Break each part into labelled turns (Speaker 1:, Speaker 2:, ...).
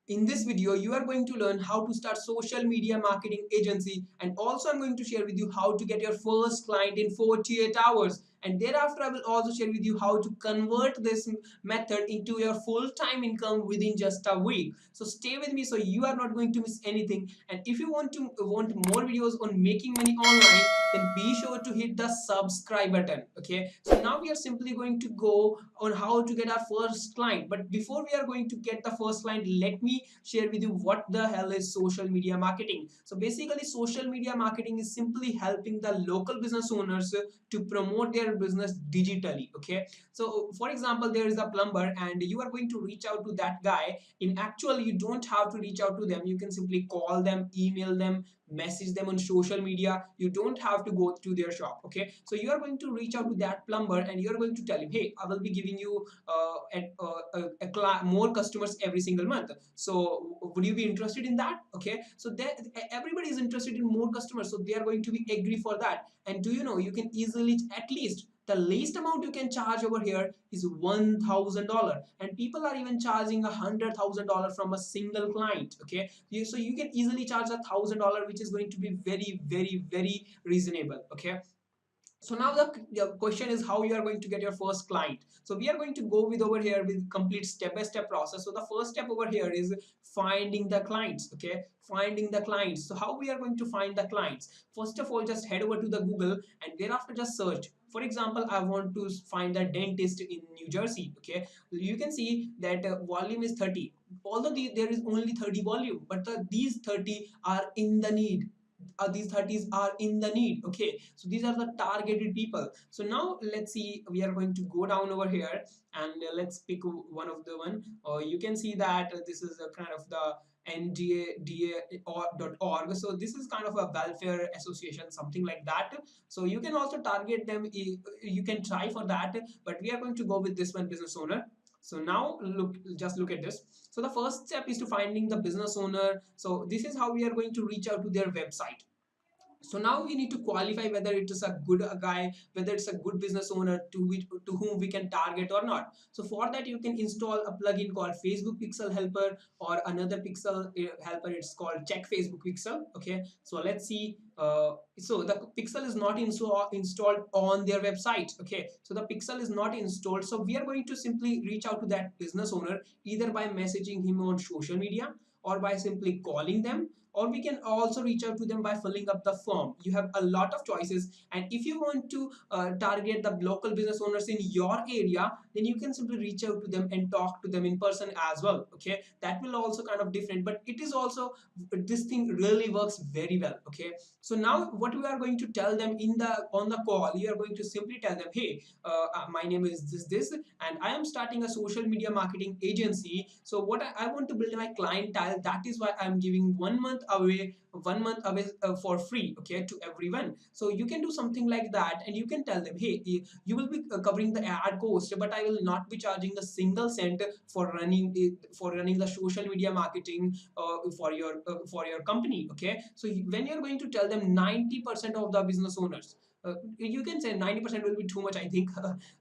Speaker 1: In this video, you are going to learn how to start social media marketing agency, and also I'm going to share with you how to get your first client in 48 hours. And thereafter, I will also share with you how to convert this method into your full-time income within just a week. So stay with me so you are not going to miss anything. And if you want more videos on making money online, then be sure to hit the subscribe button. Okay, so now we are simply going to go on how to get our first client. But before we are going to get the first client, let me share with you what the hell is social media marketing. So basically, social media marketing is simply helping the local business owners to promote their business digitally. Okay, so for example, there is a plumber and you are going to reach out to that guy. In actual, you don't have to reach out to them. You can simply call them, email them, message them on social media. You don't have to go to their shop. Okay, so you are going to reach out to that plumber and you are going to tell him, hey, I will be giving you more customers every single month. So would you be interested in that? Okay, so that everybody is interested in more customers, so they are going to be agree for that. And do you know, you can easily, at least the least amount you can charge over here is $1,000, and people are even charging $100,000 from a single client. Okay, so you can easily charge $1,000, which is going to be very, very, very reasonable. Okay, so now the question is how you are going to get your first client. So we are going to go with over here with complete step-by-step process. So the first step over here is finding the clients. Okay, finding the clients. So how we are going to find the clients? First of all, just head over to the Google and thereafter just search. For example, I want to find a dentist in New Jersey. Okay, you can see that volume is 30. Although there is only 30 volume, but these 30 are in the need. These 30s are in the need. Okay, so these are the targeted people. So now let's see, we are going to go down over here and let's pick one of the one. You can see that this is a kind of the NGA.org. So this is kind of a welfare association, something like that. So you can also target them. You can try for that, but we are going to go with this one, business owner. So now just look at this. So the first step is to finding the business owner. So this is how we are going to reach out to their website. So now we need to qualify whether it is a good guy, whether it's a good business owner to whom we can target or not. So for that, you can install a plugin called Facebook Pixel Helper, or another pixel helper, it's called Check Facebook Pixel. Okay, so let's see. So the pixel is not installed on their website. Okay, so the pixel is not installed. So we are going to simply reach out to that business owner either by messaging him on social media, or by simply calling them, or we can also reach out to them by filling up the form. You have a lot of choices, and if you want to target the local business owners in your area, then you can simply reach out to them and talk to them in person as well. Okay, that will also kind of different, but it is also, this thing really works very well. Okay, so now what we are going to tell them on the call, you are going to simply tell them, hey, my name is this, and I am starting a social media marketing agency. So what I want to build my clientele, that is why I'm giving 1 month away, 1 month away for free, okay, to everyone. So you can do something like that, and you can tell them, hey, you will be covering the ad cost, but I will not be charging the single cent for running the social media marketing for your company. Okay, so when you're going to tell them 90% of the business owners, you can say 90% will be too much, I think,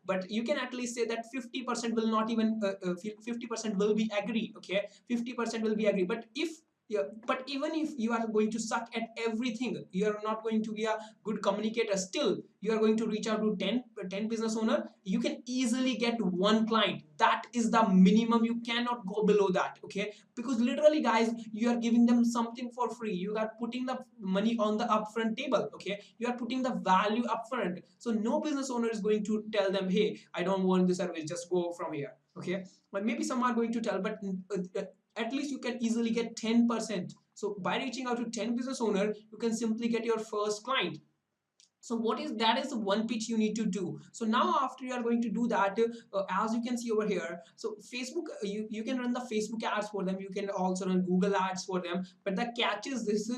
Speaker 1: but you can at least say that 50% will not even 50% will be agree. Okay, 50% will be agree. But if, yeah, but even if you are going to suck at everything, you are not going to be a good communicator, still you are going to reach out to 10 business owner, you can easily get one client. That is the minimum, you cannot go below that. Okay, because literally, guys, you are giving them something for free. You are putting the money on the upfront table. Okay, you are putting the value upfront. So no business owner is going to tell them, hey, I don't want this service, just go from here. Okay, but maybe some are going to tell, but at least you can easily get 10%. So by reaching out to 10 business owner, you can simply get your first client. So what is that is the one pitch you need to do. So now after you are going to do that, as you can see over here, so Facebook, you can run the Facebook ads for them, you can also run Google ads for them. But the catch is this,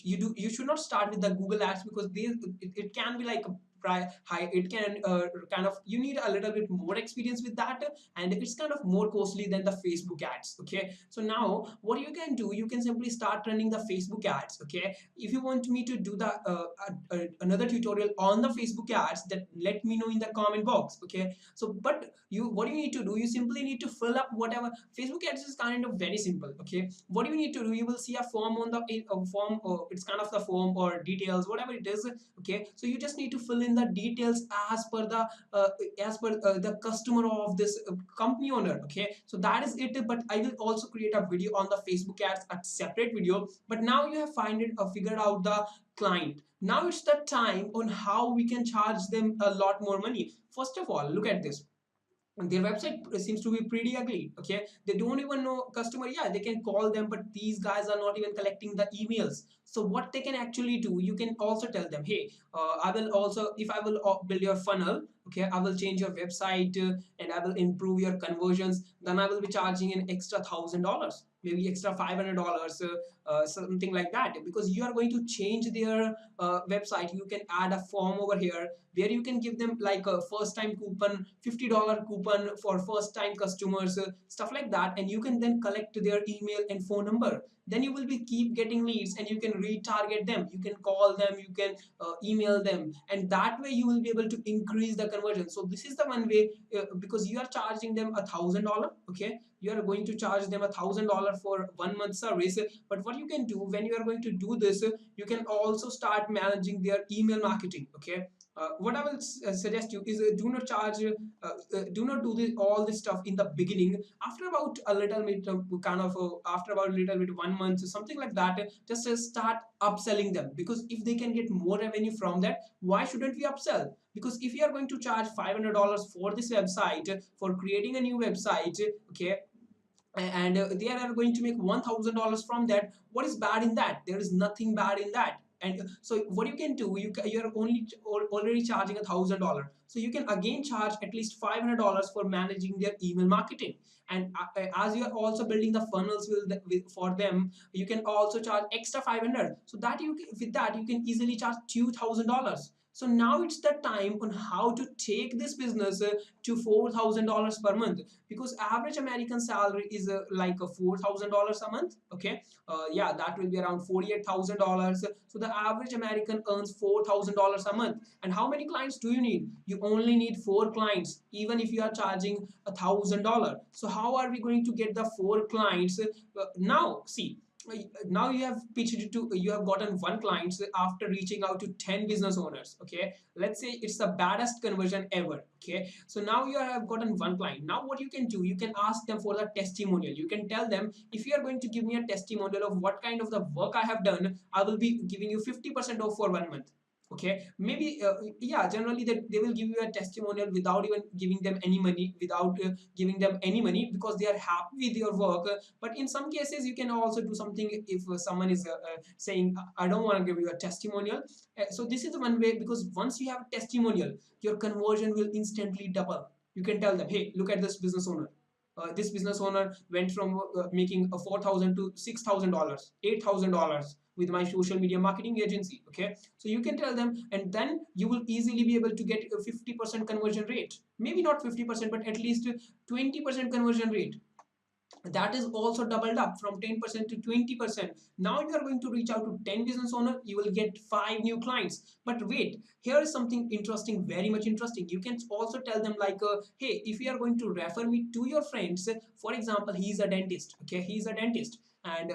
Speaker 1: you should not start with the Google ads, because it can be like high, it can kind of, you need a little bit more experience with that, and it's kind of more costly than the Facebook ads. Okay, so now what you can do, you can simply start running the Facebook ads. Okay, if you want me to do the another tutorial on the Facebook ads, that let me know in the comment box. Okay, so but you, what you need to do, you simply need to fill up whatever. Facebook ads is kind of very simple. Okay, what you need to do, you will see a form on the form, or it's kind of the form or details, whatever it is. Okay, so you just need to fill in the details as per the uh, the customer of this company owner. Okay, so that is it. But I will also create a video on the Facebook ads, a separate video. But now you have find it figured out the client. Now it's the time on how we can charge them a lot more money. First of all, look at this. Their website seems to be pretty ugly. Okay, they don't even know customer. Yeah, they can call them, but these guys are not even collecting the emails. So what they can actually do, you can also tell them, hey, I will also, if I will build your funnel, okay, I will change your website, and I will improve your conversions, then I will be charging an extra $1,000, maybe extra $500, something like that, because you are going to change their website. You can add a form over here where you can give them like a first time coupon, $50 coupon for first time customers, stuff like that, and you can then collect their email and phone number. Then you will be keep getting leads, and you can retarget them, you can call them, you can email them, and that way you will be able to increase the conversion. So this is the one way, because you are charging them $1,000. Okay, you are going to charge them $1,000 for 1 month service. But what you can do when you are going to do this, you can also start managing their email marketing. Okay, what I will suggest you is, do not charge, do not do all this stuff in the beginning. After about a little bit, kind of after about a little bit 1 month, something like that, just start upselling them, because if they can get more revenue from that, why shouldn't we upsell? Because if you are going to charge $500 for this website, for creating a new website, okay, and they are going to make $1,000 from that, what is bad in that? There is nothing bad in that. And so what you can do, you are only already charging $1,000, so you can again charge at least $500 for managing their email marketing. And as you are also building the funnels for them, you can also charge extra 500, so that with that you can easily charge $2,000. So now it's the time on how to take this business to $4,000 per month, because average American salary is like $4,000 a month. Okay, yeah, that will be around $48,000. So the average American earns $4,000 a month. And how many clients do you need? You only need 4 clients, even if you are charging $1,000. So how are we going to get the 4 clients? Now see, now you have pitched it to, you have gotten 1 client after reaching out to 10 business owners. Okay, let's say it's the baddest conversion ever. Okay, so now you have gotten 1 client. Now what you can do, you can ask them for the testimonial. You can tell them, if you are going to give me a testimonial of what kind of the work I have done, I will be giving you 50% off for 1 month. Okay, maybe yeah, generally they will give you a testimonial without even giving them any money, without giving them any money, because they are happy with your work. But in some cases you can also do something. If someone is saying, I don't want to give you a testimonial, so this is the one way, because once you have a testimonial, your conversion will instantly double. You can tell them, hey, look at this business owner. This business owner went from making a 4,000 to $6,000, $8,000 with my social media marketing agency. Okay, so you can tell them, and then you will easily be able to get a 50% conversion rate. Maybe not 50%, but at least 20% conversion rate. That is also doubled up from 10% to 20%. Now you are going to reach out to 10 business owners, you will get 5 new clients. But wait, here is something interesting, very much interesting. You can also tell them like, hey, if you are going to refer me to your friends, for example, he is a dentist. Okay, he is a dentist, and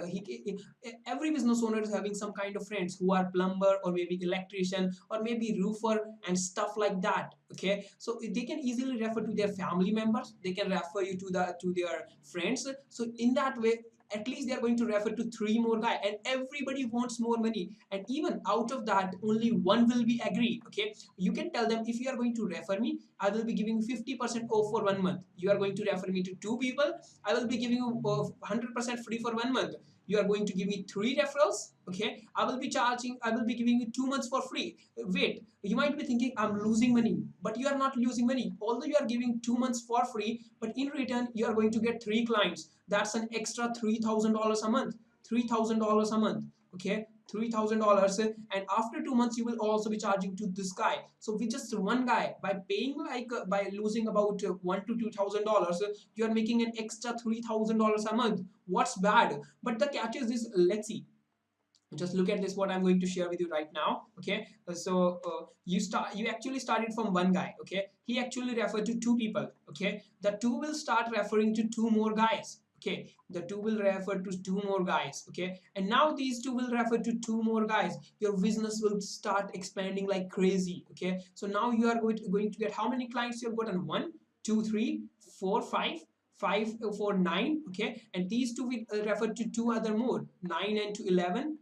Speaker 1: every business owner is having some kind of friends who are plumber, or maybe electrician, or maybe roofer, and stuff like that. Okay, so they can easily refer to their family members, they can refer you to their friends. So in that way, at least they are going to refer to 3 more guys, and everybody wants more money, and even out of that only one will be agreed. Okay, you can tell them, if you are going to refer me, I will be giving 50% off for 1 month. You are going to refer me to 2 people, I will be giving you 100% free for 1 month. You are going to give me 3 referrals. Okay, I will be giving you 2 months for free. Wait, you might be thinking, I'm losing money, but you are not losing money. Although you are giving 2 months for free, but in return you are going to get 3 clients. That's an extra $3,000 a month. $3,000 a month. Okay, $3,000, and after 2 months you will also be charging to this guy. So with just one guy, by paying like by losing about $1 to $2,000, you are making an extra $3,000 a month. What's bad? But the catch is this. Let's see, just look at this, what I'm going to share with you right now. Okay, you actually started from one guy. Okay, he actually referred to two people. Okay, the two will start referring to two more guys. Okay, the two will refer to two more guys. Okay, and now these two will refer to two more guys. Your business will start expanding like crazy. Okay, so now you are going to get how many clients you have gotten? One, two, three, four, five for 9. Okay, and these two will refer to two other more, 9 and to 11,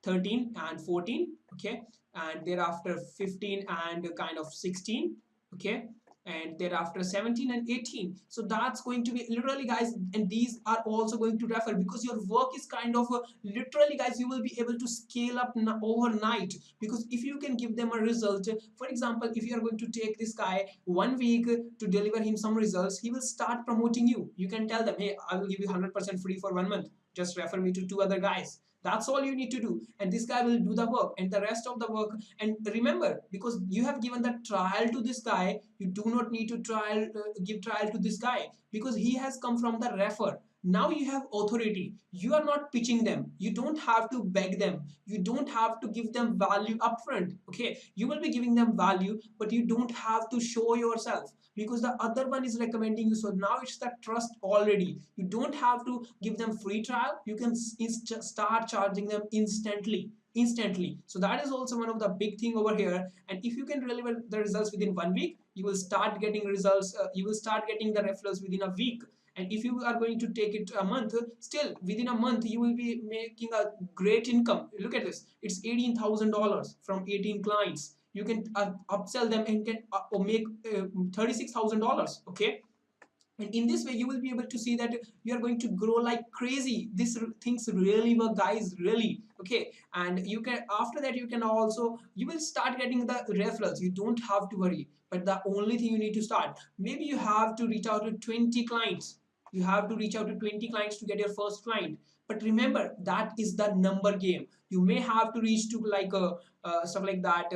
Speaker 1: 13 and 14. Okay, and thereafter 15 and kind of 16. Okay, and thereafter 17 and 18. So that's going to be literally, guys, and these are also going to refer, because your work is kind of literally, guys, you will be able to scale up overnight. Because if you can give them a result, for example, if you are going to take this guy 1 week to deliver him some results, he will start promoting you. You can tell them, hey, I will give you 100% free for 1 month, just refer me to two other guys. That's all you need to do, and this guy will do the work, and the rest of the work. And remember, because you have given the trial to this guy, you do not need to give trial to this guy, because he has come from the refer. Now you have authority. You are not pitching them. You don't have to beg them. You don't have to give them value upfront. Okay, you will be giving them value, but you don't have to show yourself, because the other one is recommending you. So now it's the trust already. You don't have to give them free trial. You can start charging them instantly. So that is also one of the big thing over here. And if you can deliver the results within 1 week, you will start getting results. You will start getting the referrals within a week. And if you are going to take it a month, still within a month you will be making a great income. Look at this, it's $18,000 from 18 clients. You can upsell them and get or make $36,000. Okay, and in this way you will be able to see that you are going to grow like crazy. These things really work, guys, really. Okay, and you can, after that, you can also, you will start getting the referrals. You don't have to worry, but the only thing you need to start, maybe you have to reach out to 20 clients. You have to reach out to 20 clients to get your first client. But remember, that is the number game. You may have to reach to like stuff like that,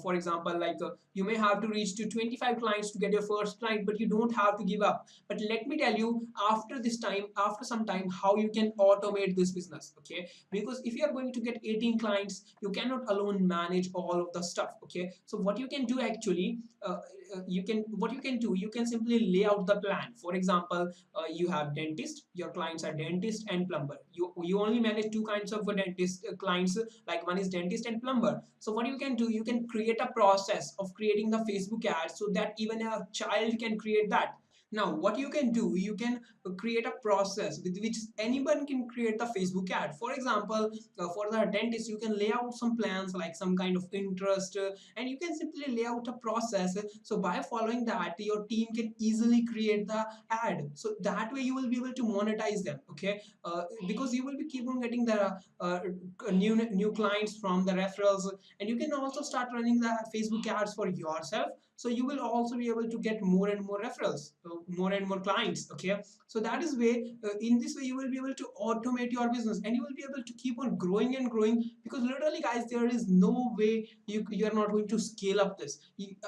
Speaker 1: for example, like you may have to reach to 25 clients to get your first client, but you don't have to give up. But let me tell you, after this time, after some time, how you can automate this business. Okay, because if you are going to get 18 clients, you cannot alone manage all of the stuff. Okay, so what you can do actually, what you can do, you can simply lay out the plan. For example, you have dentist, your clients are dentist and plumber. You only manage two kinds of dentist clients, like one is dentist and plumber. So what you can do, you can create a process of creating the Facebook ad, so that even a child can create that. Now what you can do, you can create a process with which anyone can create the Facebook ad. For example, for the dentist, you can lay out some plans, like some kind of interest, and you can simply lay out a process. So by following that, your team can easily create the ad, so that way you will be able to monetize them. Okay, because you will be keep on getting the new clients from the referrals, and you can also start running the Facebook ads for yourself. So you will also be able to get more and more referrals, so more and more clients. Okay, so that is way, in this way you will be able to automate your business, and you will be able to keep on growing and growing. Because literally, guys, there is no way you are not going to scale up this.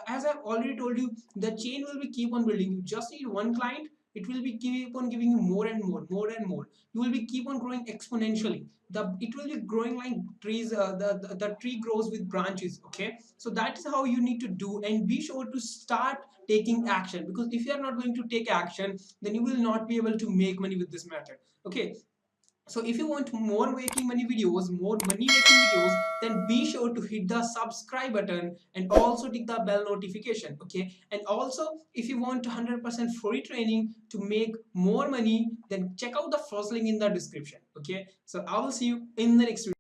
Speaker 1: As I've already told you, the chain will be keep on building. You just need one client, it will be keep on giving you more and more and more. You will be keep on growing exponentially. It will be growing like trees. The tree grows with branches. Okay, so that is how you need to do, and be sure to start taking action. Because if you are not going to take action, then you will not be able to make money with this method. Okay, so if you want more making money videos, more money making videos, then be sure to hit the subscribe button and also tick the bell notification. Okay, and also if you want 100% free training to make more money, then check out the first link in the description. Okay, so I will see you in the next video.